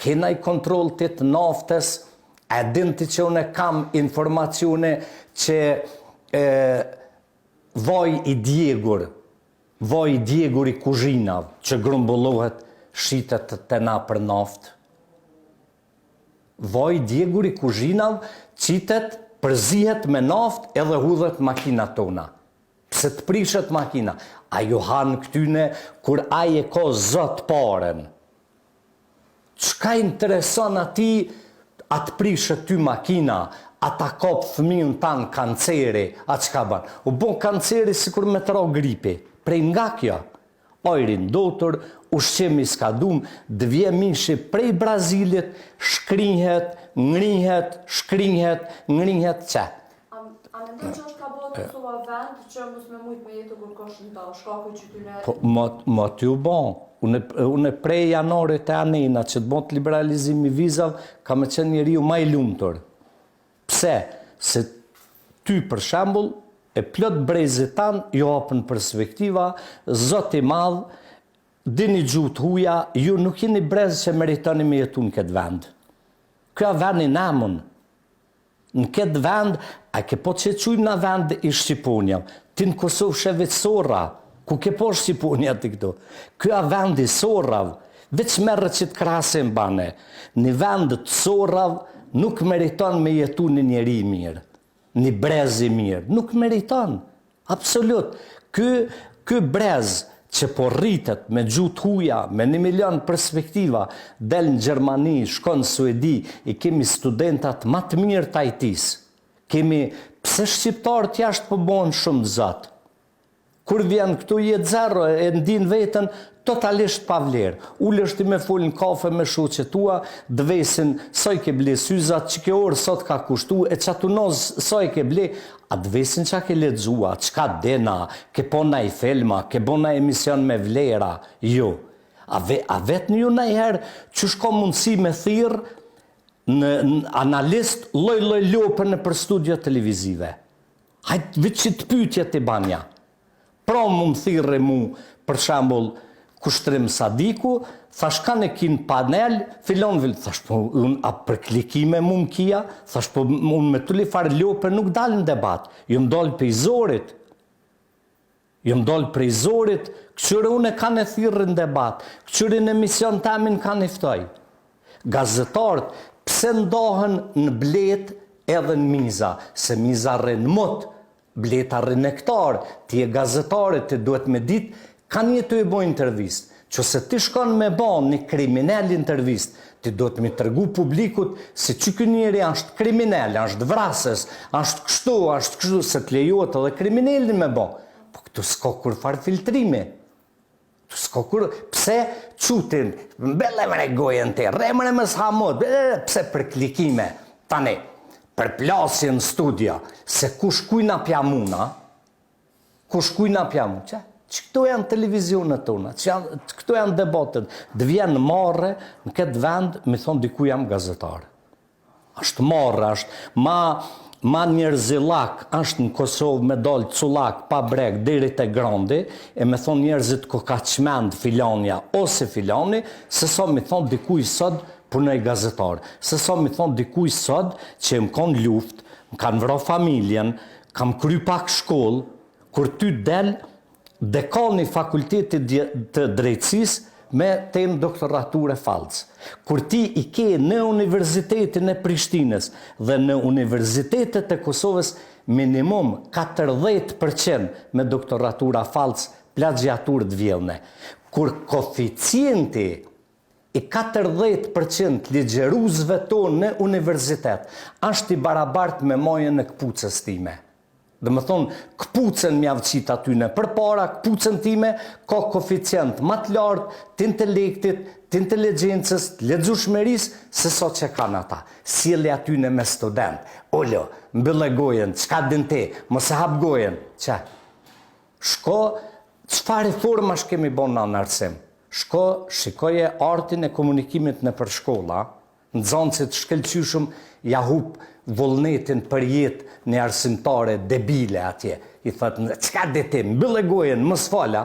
kena i kontrol të naftes, e dinti që unë kam informacione që vaj i djegur i kuzhinav, që grumbullohet shitet të na për naft. Vaj i djegur i kuzhinav, qitet, përzihet me naft edhe hudhet makina tona. Pse të prishet makina? A ju hanë këtyne kur aje ko zot paren. Qka intereson ati atë prishet ty makina, ata kop fëmijën tanë kanceri, a qka ban? U bon kanceri si kur me të ro gripi, prej nga kjo. Ojrin dotor, ushqemi s'ka dum, dvje mishi prej Brazilit, shkrinhet, ngrihet, shkrinhet, ngrihet, që? A me ndi që është ka bëhet të sua vend që mos me mujt me jetë kur kosh në ta, shkaku që ty ne... Po, ma t'ju bon, une prej janorit e anena që të bon të liberalizimi vizav, ka me qenë njeriu ma i lumëtor. Pse? Se ty për shembull, e plot brezit tanë, jo hapën perspektiva, zot i madh, dini gjuhët huja, ju nuk jeni brez që meritoni me jetu në këtë vend. Kjo vend i namën. Në këtë vend, a ke po që qujmë në vend i Shqiponja, ti në Kosovë sheve Sora, ku ke po Shqiponja të këto. Kjo vend i Sorav, veç merë që të krasim bane. Në vend të Sorav nuk meriton me jetu një njeri mirë, një brez i mirë, nuk meriton, absolut. Ky brez që po rritet me gjuhët huja, me 1 milion perspektiva, del në Gjermani, shkon në Suedi, i kemi studentat ma të mirë të IT-s. Pse shqiptarët jashtë po bojnë shumë zot? Kur vjen këtu jetë zero, e ndin vetën, totalisht pa vlerë. Ullësht i me full në kafe me shoqet tua, dvesin, soj ke ble syzat, që ke orë sot ka kushtu, e që atu nozë, soj ke ble, a dvesin që ke ledzua, që ka dena, ke pona i filma, ke bona emision me vlera, jo. A vetë një najherë që shko mundësi me thirë në analist loj lopën në për studio televizive. Hajtë vitë që të pytje të banja. Pra më thirë mu, për shambull, Kushtrim Sadiku, thash kanë e kinë panel, filon vëllë, thash po, a për klikime mu më kia, thash po, unë me të li farë lopër nuk dalë në debat, ju më dollë për i zorit, këqyre unë e kanë e thirë në debat, këqyre në emision të amin kanë iftoj. Gazetarët, pse ndohen në blet edhe në miza, se miza rrinë mot, bleta rrinë nektar, ti e gazetarët të duhet me ditë, kanë jetu i bo intervist, që se ti shkon me bon një kriminal intervist, ti do të mi tërgu publikut se që kë njeri është kriminal, është vrasës, është kështu, se të lejot edhe kriminalin me bon. Po këtu s'ko kur farë filtrimi. Pse qutin, bele me regojën te, remre me s'hamot, pse për klikime, tani, për plasje në studia, se kush kujna pjamuna, që? Që këto janë televizionet tona, këto janë debatët, dhe vjenë marre në këtë vend, me thonë diku jam gazetar. Ashtë marre, ashtë ma njerëzilak, ashtë në Kosovë me dollë culak, pa breg, deri te grandi, e me thonë njerëzit ko ka qmend filanja ose filani, se so me thonë dikuj sot punoj gazetar, se so me thonë dikuj sot që më konë luft, më kanë vro familjen, kam kry pak shkollë, kur ty del, dekani fakultetit të drejtësis me temë doktorature falcë. Kur ti i ke në Universitetin e Prishtines dhe në Universitetet e Kosovës minimum 40% me doktoratura falcë plagjatur të vjellne. Kur koeficienti i 40% ligjeruzve tonë në universitet është i barabart me majën e këpucës time. Dhe më thonë, këpucën mjavë qita tyne për para, këpucën time ka koeficient më të lartë të intelektit, të inteligencës, të lexueshmërisë, se so që kanë ata. Sjellje atyne me student. Ollo, mbyllë gojen, çka din ti, mos e hap gojen. Që? Shko, çfarë forma kemi bon në anarësim? Shko, shikoje artin e komunikimit në për shkolla, në zoncit shkelqyshëm, ja hup vullnetin për jetë në arsimtare debile atje. I thëtë, çka dhe ti, mbyllë gojen, mos fala.